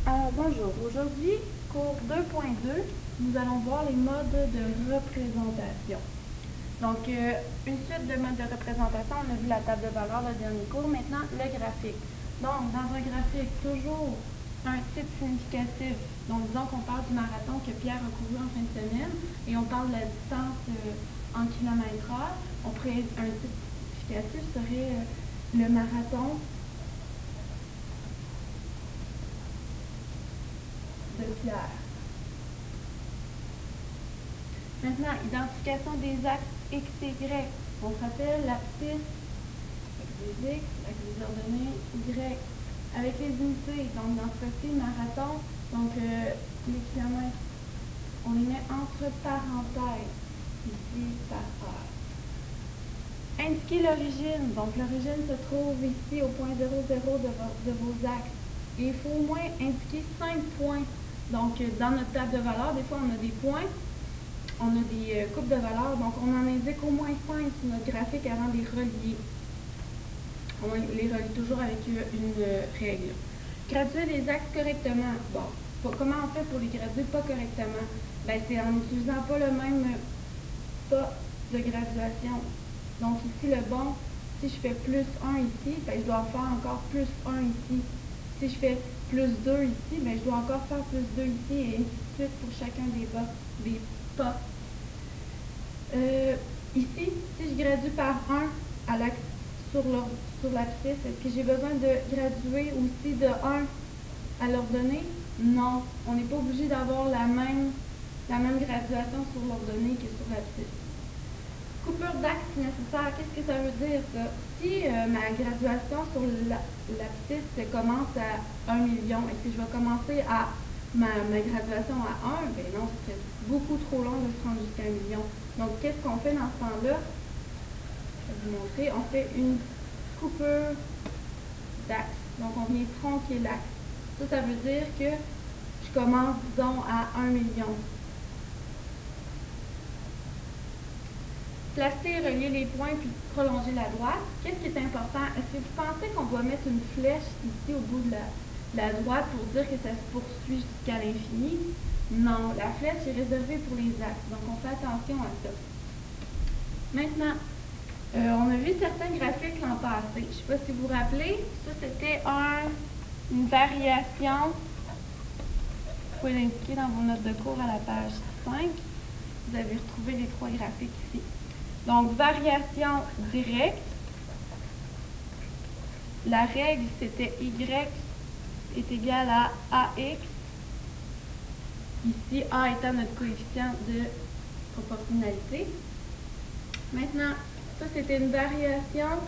Bonjour, aujourd'hui, cours 2.2, nous allons voir les modes de représentation. Donc, une suite de modes de représentation, on a vu la table de valeurs le dernier cours, maintenant le graphique. Donc, dans un graphique, toujours un type significatif. Donc, disons qu'on parle du marathon que Pierre a couru en fin de semaine et on parle de la distance en kilomètres/heure. Un type significatif serait le marathon de Pierre. Maintenant, identification des axes X et Y. On se rappelle l'abscisse avec des X, avec des ordonnées Y, avec les unités. Donc, dans ce cas-ci, marathon, donc les kilomètres, on les met entre parenthèses, ici, par heure. Indiquer l'origine. Donc, l'origine se trouve ici au point 00 de vos axes. Et il faut au moins indiquer 5 points. Donc, dans notre table de valeurs, des fois, on a des points, on a des coupes de valeurs, donc on en indique au moins 5 sur notre graphique avant de les relier. On les relie toujours avec une règle. Graduer les axes correctement. Bon, comment on fait pour les graduer pas correctement? Ben, c'est en n'utilisant pas le même pas de graduation. Donc, ici, le bon, si je fais plus 1 ici, ben, je dois en faire encore plus 1 ici. Si je fais plus 2 ici, ben, je dois encore faire plus 2 ici, et ainsi de suite pour chacun des pas. Ici, si je gradue par 1 sur l'abscisse, est-ce que j'ai besoin de graduer aussi de 1 à l'ordonnée? Non, on n'est pas obligé d'avoir la même graduation sur l'ordonnée que sur l'abscisse. Coupure d'axe nécessaire, qu'est-ce que ça veut dire ça? Si ma graduation sur l'abscisse commence à 1 million, est-ce que je vais commencer à ma graduation à 1? Ben non, ce serait beaucoup trop long de se rendre jusqu'à 1 million. Donc, qu'est-ce qu'on fait dans ce temps-là? Je vais vous montrer. On fait une coupure d'axe. Donc, on vient tronquer l'axe. Ça veut dire que je commence, disons, à 1 million. Placer et relier les points puis prolonger la droite. Qu'est-ce qui est important? Est-ce que vous pensez qu'on doit mettre une flèche ici au bout de la droite pour dire que ça se poursuit jusqu'à l'infini? Non, la flèche est réservée pour les axes, donc on fait attention à ça. Maintenant, on a vu certains graphiques l'an passé. Je ne sais pas si vous vous rappelez, ça c'était une variation. Vous pouvez l'indiquer dans vos notes de cours à la page 5. Vous avez retrouvé les 3 graphiques ici. Donc, variation directe. La règle, c'était Y est égal à AX. Ici, A étant notre coefficient de proportionnalité. Maintenant, ça, c'était une variation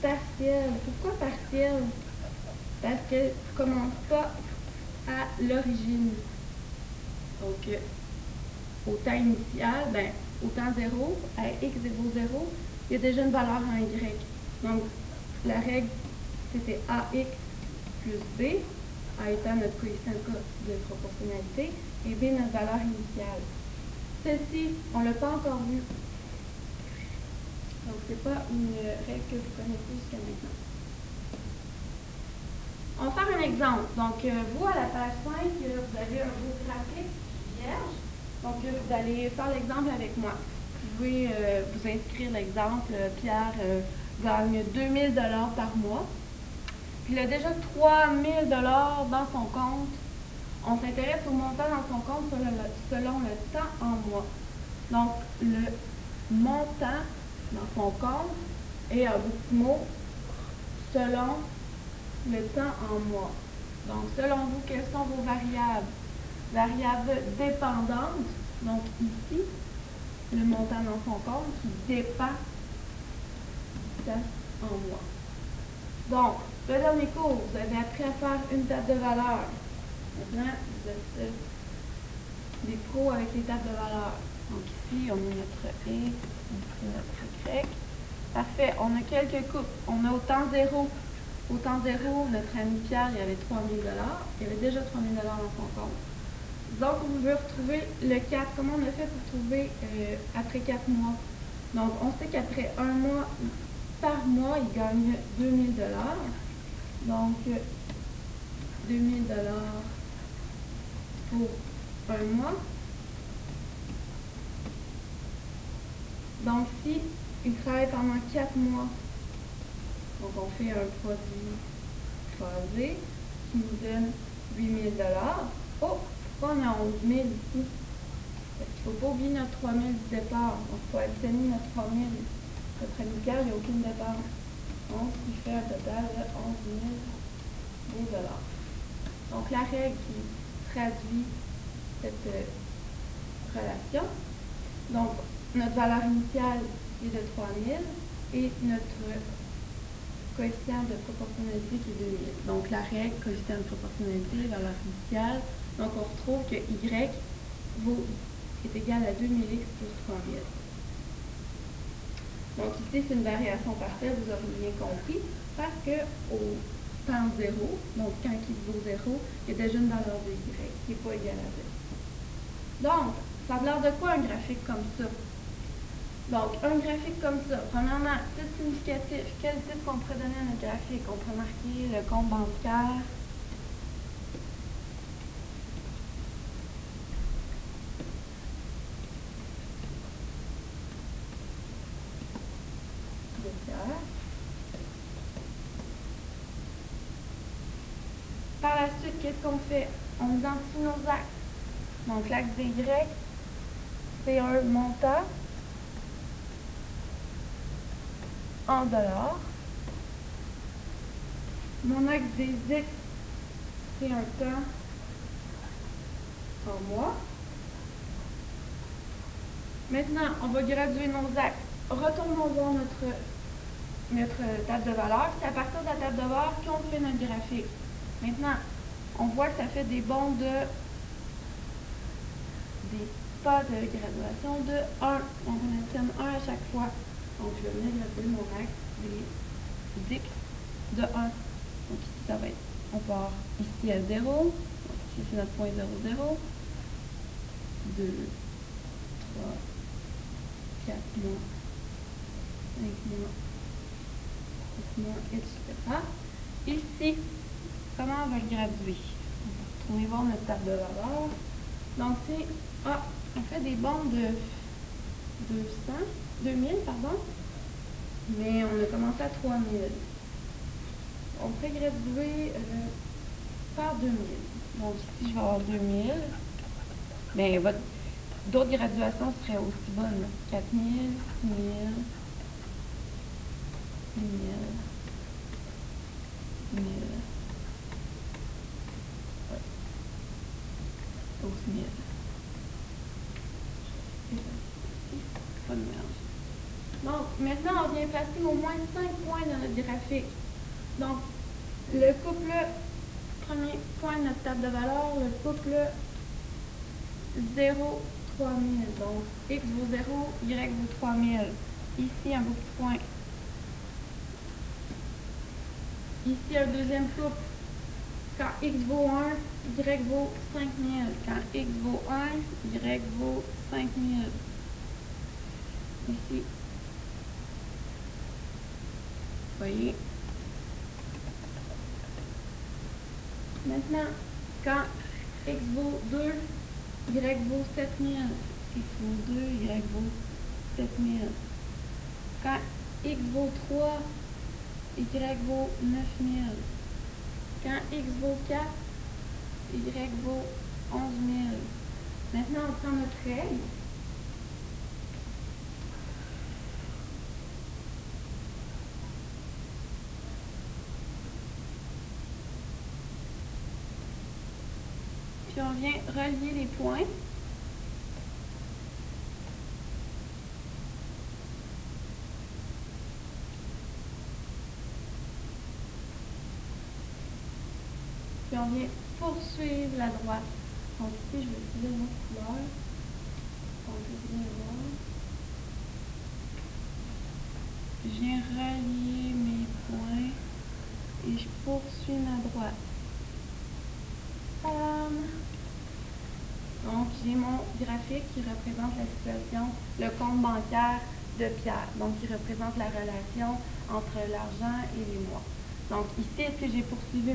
partielle. Pourquoi partielle? Parce qu'elle ne commence pas à l'origine. Donc, au temps initial, ben, au temps 0, à x égale 0, il y a déjà une valeur en y. Donc, la règle, c'était ax plus b, a étant notre coefficient de proportionnalité, et b notre valeur initiale. Celle-ci, on ne l'a pas encore vue. Donc, ce n'est pas une règle que vous connaissez jusqu'à maintenant. On va faire un exemple. Donc, vous, à la page 5, vous avez un beau graphique vierge. Donc, vous allez faire l'exemple avec moi. Vous pouvez vous inscrire l'exemple. Pierre gagne 2000 $ par mois. Puis, il a déjà 3000 $ dans son compte. On s'intéresse au montant dans son compte selon le temps en mois. Donc, le montant dans son compte est un petit mot selon le temps en mois. Donc, selon vous, quelles sont vos variables? Variable dépendante, donc ici, le montant dans son compte qui dépend du temps en mois. Donc, le dernier cours, vous avez appris à faire une table de valeurs. Maintenant, vous êtes des pros avec les tables de valeurs. Donc ici, on a notre X, notre Y. Parfait, on a quelques coupes. On a au temps 0. Au temps 0, notre ami Pierre, il y avait 3000 $. Il y avait déjà 3000 $ dans son compte. Donc, on veut retrouver le 4. Comment on a fait pour trouver après 4 mois? Donc, on sait qu'après 1 mois, par mois, il gagne 2000 $. Donc, 2000 $ pour un mois. Donc, si il travaille pendant 4 mois, donc on fait un produit croisé qui nous donne 8000 $. Oh, pourquoi on a 11 000 ici? Parce qu'il ne faut pas oublier notre 3000 du départ. Donc, il faut additionner notre 3000. Notre amical, il n'y a aucune départ. Donc, ce qui fait un total de 11 000 $. Donc, la règle qui traduit cette relation, donc, notre valeur initiale est de 3000 et notre coefficient de proportionnalité qui est 2000. Donc, la règle, coefficient de proportionnalité, valeur initiale. Donc, on retrouve que Y est égal à 2000X plus 3000. Donc, ici, c'est une variation partielle, vous aurez bien compris, parce qu'au temps 0, donc quand il vaut 0, il y a déjà une valeur de Y qui n'est pas égale à 0. Donc, ça a l'air de quoi un graphique comme ça? Donc, un graphique comme ça, premièrement, titre significatif. Quel titre qu'on pourrait donner à notre graphique? On pourrait marquer le compte bancaire. De Pierre. Par la suite, qu'est-ce qu'on fait? On identifie nos axes. Donc, l'axe des Y, c'est un montant en dollars. Mon axe des X, c'est un temps en mois. Maintenant, on va graduer nos axes. Retournons voir notre table de valeur. C'est à partir de la table de valeur qu'on fait notre graphique. Maintenant, on voit que ça fait des bonds des pas de graduation de 1. Donc, on additionne 1 à chaque fois. Donc, je vais venir graduer mon axe des X de 1. Donc, ici, ça va être, on part ici à 0. Donc, ici, c'est notre point 0, 0. 2, 3, 4 mois, 5 mois, 6 mois, etc. Ici, comment on va le graduer? On va retourner voir notre table de valeur. Donc, c'est, on fait des bons de 2000, pardon, mais on a commencé à 3000. On peut graduer par 2000. Donc, ici, je vais avoir 2000. Mais d'autres graduations seraient aussi bonnes. 4000, 6000, 1000, 1000, 12000. Pas de mélange. Donc, maintenant, on vient placer au moins 5 points dans notre graphique. Donc, le couple, premier point de notre table de valeur, le couple 0, 3000. Donc, X vaut 0, Y vaut 3000. Ici, un beau petit point. Ici, un deuxième couple. Quand X vaut 1, Y vaut 5000. Quand X vaut 1, Y vaut 5000. Ici. Vous voyez? Maintenant, quand X vaut 2, Y vaut 7000. X vaut 2, Y vaut 7000. Quand X vaut 3, Y vaut 9000. Quand X vaut 4, Y vaut 11000. Maintenant, on prend notre règle. Puis on vient relier les points. Puis on vient poursuivre la droite. Donc ici, je vais utiliser une autre couleur. On peut bien voir. Je viens relier mes points et je poursuis ma droite. Donc, j'ai mon graphique qui représente la situation, le compte bancaire de Pierre. Donc, qui représente la relation entre l'argent et les mois. Donc, ici, est-ce que j'ai poursuivi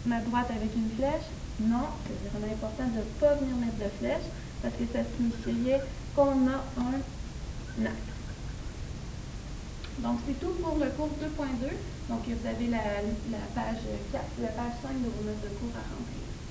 ma droite avec une flèche? Non, c'est vraiment important de ne pas venir mettre de flèche parce que ça signifierait qu'on a un axe. Donc, c'est tout pour le cours 2.2. Donc, vous avez la page 4, la page 5 de vos notes de cours à remplir.